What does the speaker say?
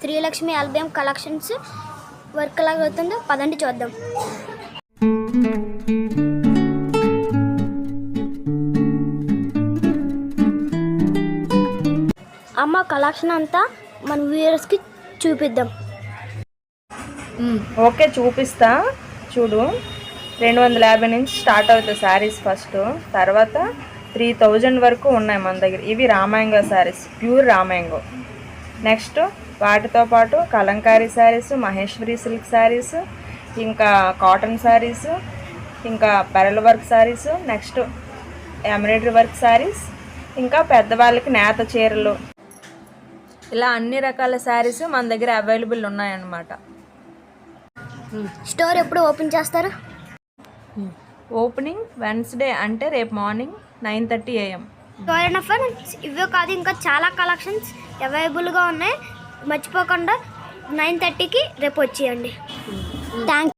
Srilakshmi album collections work లాగా అవుతుందో పదండి చూద్దాం. అమ్మ కలెక్షన్ అంతా మన వ్యూయర్స్కి చూపిద్దాం. ఓకే, చూపిస్తా. చూడు, 250 నుంచి స్టార్ట్ అవుతాయి శారీస్. ఫస్ట్ తర్వాత 3000 వరకు ఉన్నాయి మన దగ్గర. ఇవి రామాయంగో శారీస్, ప్యూర్ రామాయంగో. నెక్స్ట్ వాటితో పాటు కలంకారీ శారీస్, మహేశ్వరి సిల్క్ శారీస్, ఇంకా కాటన్ శారీస్, ఇంకా pearl work saris, next embroidery work saris, ఇంకా పెద్దవాళ్ళకి నేత చీరలు, ఇలా అన్ని రకాల శారీస్ మన దగ్గర అవైలబుల్ ఉన్నాయన్నమాట. స్టోర్ ఎప్పుడు ఓపెన్ చేస్తారు? ఓపెనింగ్ వెన్స్డే, అంటే రేపు మార్నింగ్ 9:30 AM. ఇవే కాదు, ఇంకా చాలా కలెక్షన్స్ అవైలబుల్గా ఉన్నాయి. మర్చిపోకుండా 9:30కి రేపు వచ్చేయండి. థ్యాంక్స్.